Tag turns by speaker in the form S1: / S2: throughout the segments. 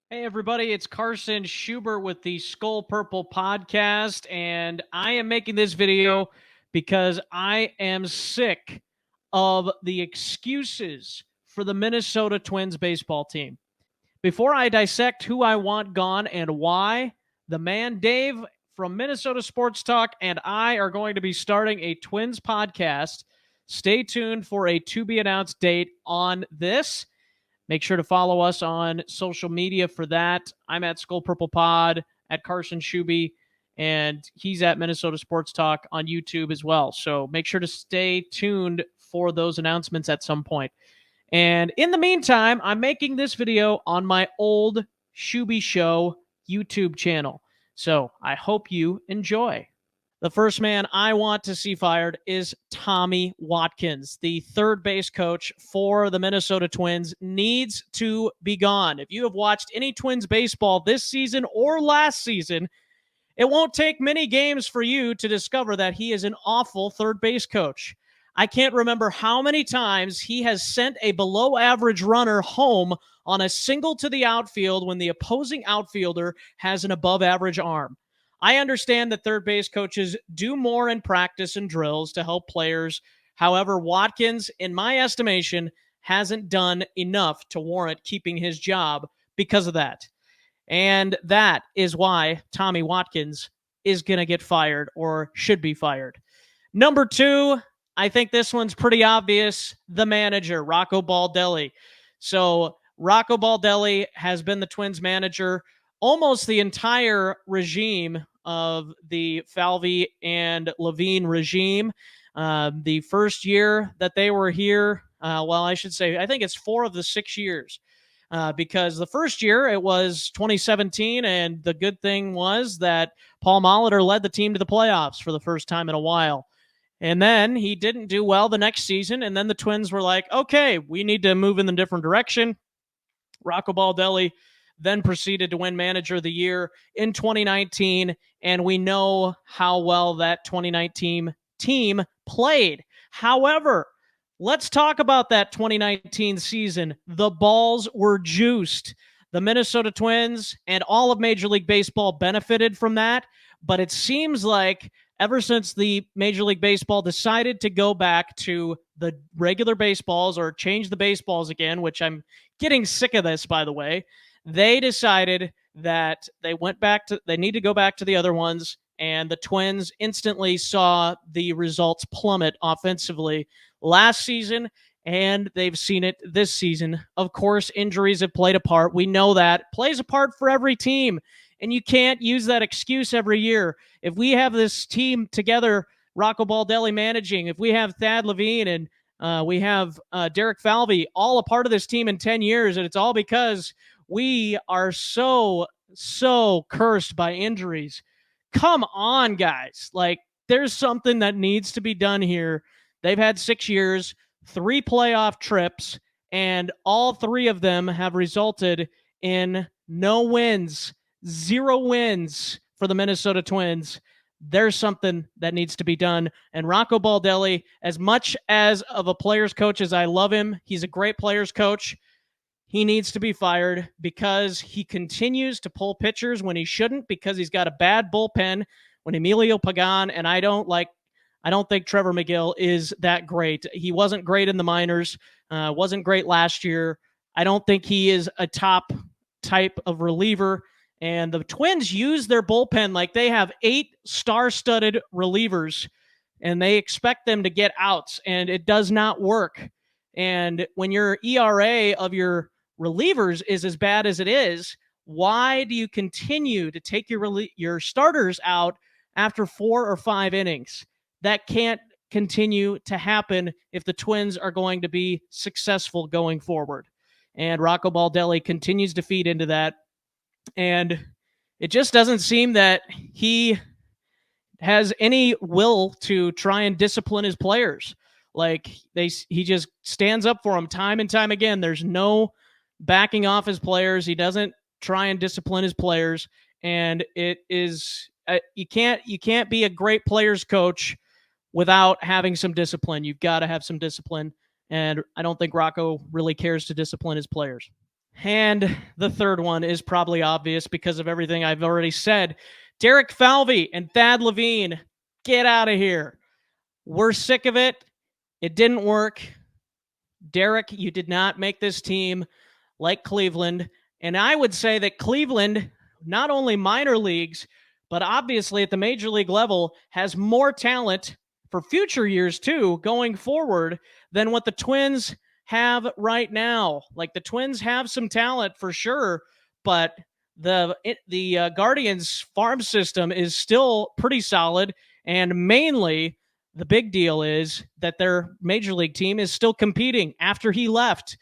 S1: Hey, everybody, it's Carson Schubert with the Skol Purple Podcast, and I am making this video because I am sick of the excuses for the Minnesota Twins baseball team. Before I dissect who I want gone and why, the man Dave from Minnesota Sports Talk and I are going to be starting a Twins podcast. Stay tuned for a to be announced date on this. Make sure to follow us on social media for that. I'm at Skol Purple Pod, at Carson Shuby, and he's at Minnesota Sports Talk on YouTube as well. So make sure to stay tuned for those announcements at some point. And in the meantime, I'm making this video on my old Shuby Show YouTube channel. So I hope you enjoy. The first man I want to see fired is Tommy Watkins. The third base coach for the Minnesota Twins needs to be gone. If you have watched any Twins baseball this season or last season, it won't take many games for you to discover that he is an awful third base coach. I can't remember how many times he has sent a below average runner home on a single to the outfield when the opposing outfielder has an above average arm. I understand that third base coaches do more in practice and drills to help players. However, Watkins, in my estimation, hasn't done enough to warrant keeping his job because of that. And that is why Tommy Watkins is going to get fired or should be fired. Number two, I think this one's pretty obvious. The manager, Rocco Baldelli. So Rocco Baldelli has been the Twins manager almost the entire regime of the Falvey and Levine regime. The first year that they were here, I should say, I think it's 4 of the 6 years. Because the first year it was 2017, and the good thing was that Paul Molitor led the team to the playoffs for the first time in a while. And then he didn't do well the next season, and then the Twins were like, okay, we need to move in a different direction. Rocco Baldelli then proceeded to win Manager of the Year in 2019, and we know how well that 2019 team played. However, let's talk about that 2019 season. The balls were juiced. The Minnesota Twins and all of Major League Baseball benefited from that, but it seems like ever since the Major League Baseball decided to go back to the regular baseballs or change the baseballs again, which I'm getting sick of this, by the way, they decided that they need to go back to the other ones, and the Twins instantly saw the results plummet offensively last season, and they've seen it this season. Of course, injuries have played a part. We know that. Plays a part for every team, and you can't use that excuse every year. If we have this team together, Rocco Baldelli managing, if we have Thad Levine and we have Derek Falvey, all a part of this team in 10 years, and it's all because we are so cursed by injuries. Come on, guys. Like, there's something that needs to be done here. They've had 6 years, 3 playoff trips, and all 3 of them have resulted in no wins, 0 wins for the Minnesota Twins. There's something that needs to be done. And Rocco Baldelli, as much as of a player's coach as I love him, he's a great player's coach. He needs to be fired because he continues to pull pitchers when he shouldn't, because he's got a bad bullpen when Emilio Pagan, and I don't think Trevor McGill is that great. He wasn't great in the minors, wasn't great last year. I don't think he is a top type of reliever. And the Twins use their bullpen like they have 8 star-studded relievers, and they expect them to get outs, and it does not work. And when your ERA of your relievers is as bad as it is, why do you continue to take your starters out after 4 or 5 innings? That can't continue to happen if the Twins are going to be successful going forward. And Rocco Baldelli continues to feed into that. And it just doesn't seem that he has any will to try and discipline his players. Like, he just stands up for them time and time again. There's no backing off his players. He doesn't try and discipline his players. And it is you can't be a great players coach without having some discipline. You've got to have some discipline. And I don't think Rocco really cares to discipline his players. And the third one is probably obvious because of everything I've already said. Derek Falvey and Thad Levine, get out of here. We're sick of it. It didn't work. Derek, you did not make this team like Cleveland. And I would say that Cleveland, not only minor leagues, but obviously at the major league level, has more talent for future years too, going forward, than what the Twins have right now. Like the Twins have some talent for sure, but the Guardians farm system is still pretty solid, and mainly the big deal is that their major league team is still competing after he left.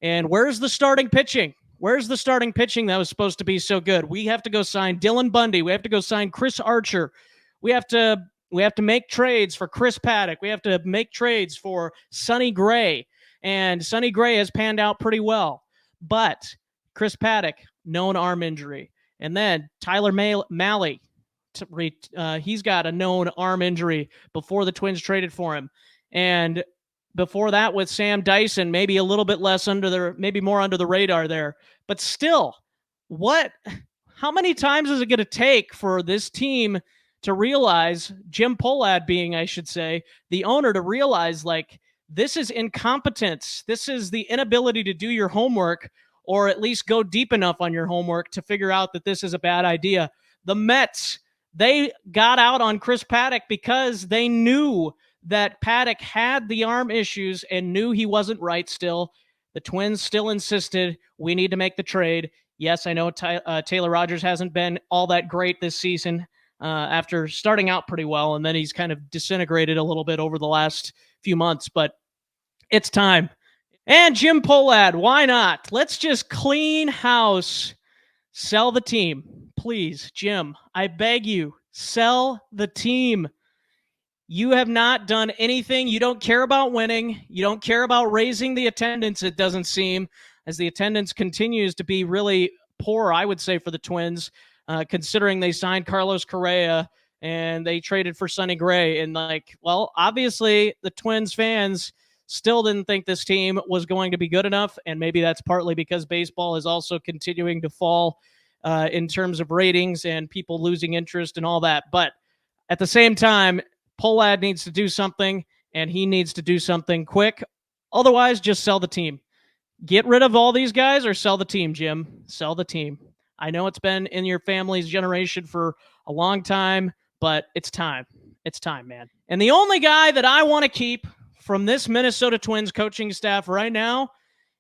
S1: And where's the starting pitching? Where's the starting pitching that was supposed to be so good? We have to go sign Dylan Bundy. We have to go sign Chris Archer. We have to make trades for Chris Paddock. We have to make trades for Sonny Gray. And Sonny Gray has panned out pretty well. But Chris Paddock, known arm injury. And then Tyler Mahle, he's got a known arm injury before the Twins traded for him. And before that with Sam Dyson, maybe a little bit less maybe more under the radar there. But still, how many times is it going to take for this team to realize, Jim Pohlad being, I should say, the owner, to realize, like, this is incompetence. This is the inability to do your homework, or at least go deep enough on your homework to figure out that this is a bad idea. The Mets, they got out on Chris Paddock because they knew that Paddock had the arm issues and knew he wasn't right still. The Twins still insisted, we need to make the trade. Yes, I know Taylor Rogers hasn't been all that great this season after starting out pretty well, and then he's kind of disintegrated a little bit over the last few months, but it's time. And Jim Pohlad, why not? Let's just clean house. Sell the team. Please, Jim, I beg you, sell the team. You have not done anything. You don't care about winning. You don't care about raising the attendance, it doesn't seem, as the attendance continues to be really poor, I would say, for the Twins, considering they signed Carlos Correa and they traded for Sonny Gray. And, obviously the Twins fans still didn't think this team was going to be good enough, and maybe that's partly because baseball is also continuing to fall in terms of ratings and people losing interest and all that. But at the same time, Pohlad needs to do something, and he needs to do something quick. Otherwise, just sell the team. Get rid of all these guys or sell the team, Jim. Sell the team. I know it's been in your family's generation for a long time, but it's time. It's time, man. And the only guy that I want to keep from this Minnesota Twins coaching staff right now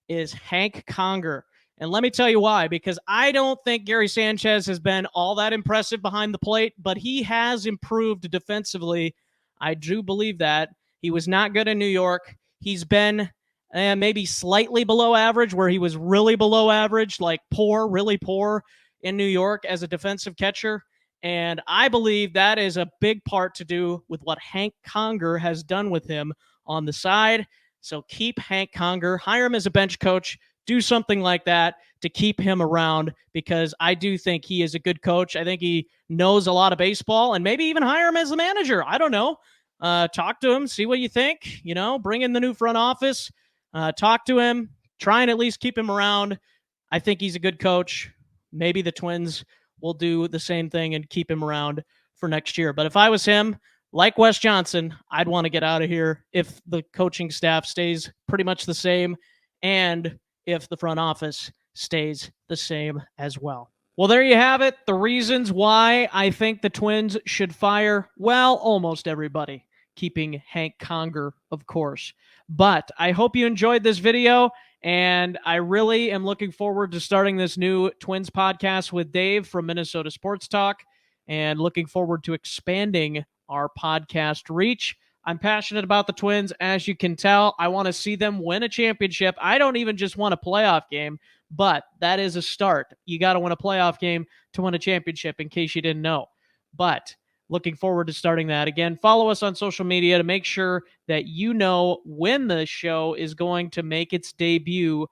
S1: is Hank Conger. And let me tell you why, because I don't think Gary Sanchez has been all that impressive behind the plate, but he has improved defensively. I do believe that. He was not good in New York. He's been maybe slightly below average, where he was really below average, like really poor in New York as a defensive catcher. And I believe that is a big part to do with what Hank Conger has done with him on the side. So keep Hank Conger, hire him as a bench coach, do something like that to keep him around, because I do think he is a good coach. I think he knows a lot of baseball, and maybe even hire him as a manager. I don't know. Talk to him, see what you think, bring in the new front office, talk to him, try and at least keep him around. I think he's a good coach. Maybe the Twins will do the same thing and keep him around for next year. But if I was him, like Wes Johnson, I'd want to get out of here if the coaching staff stays pretty much the same, and if the front office stays the same as well. Well, there you have it. The reasons why I think the Twins should fire, almost everybody, keeping Hank Conger, of course. But I hope you enjoyed this video, and I really am looking forward to starting this new Twins podcast with Dave from Minnesota Sports Talk, and looking forward to expanding our podcast reach. I'm passionate about the Twins, as you can tell. I want to see them win a championship. I don't even just want a playoff game, but that is a start. You got to win a playoff game to win a championship, in case you didn't know. But looking forward to starting that. Again, follow us on social media to make sure that you know when the show is going to make its debut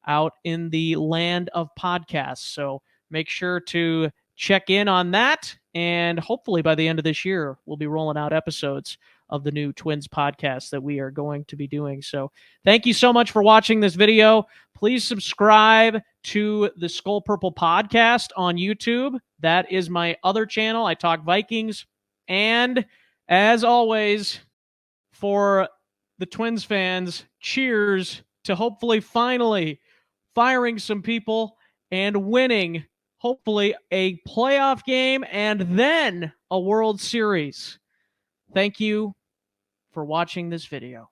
S1: out in the land of podcasts. So make sure to check in on that, and hopefully by the end of this year, we'll be rolling out episodes of the new Twins podcast that we are going to be doing. So thank you so much for watching this video. Please subscribe to the Skol Purple Podcast on YouTube. That is my other channel. I talk Vikings. And as always, for the Twins fans, cheers to hopefully finally firing some people and winning, hopefully, a playoff game and then a World Series. Thank you for watching this video.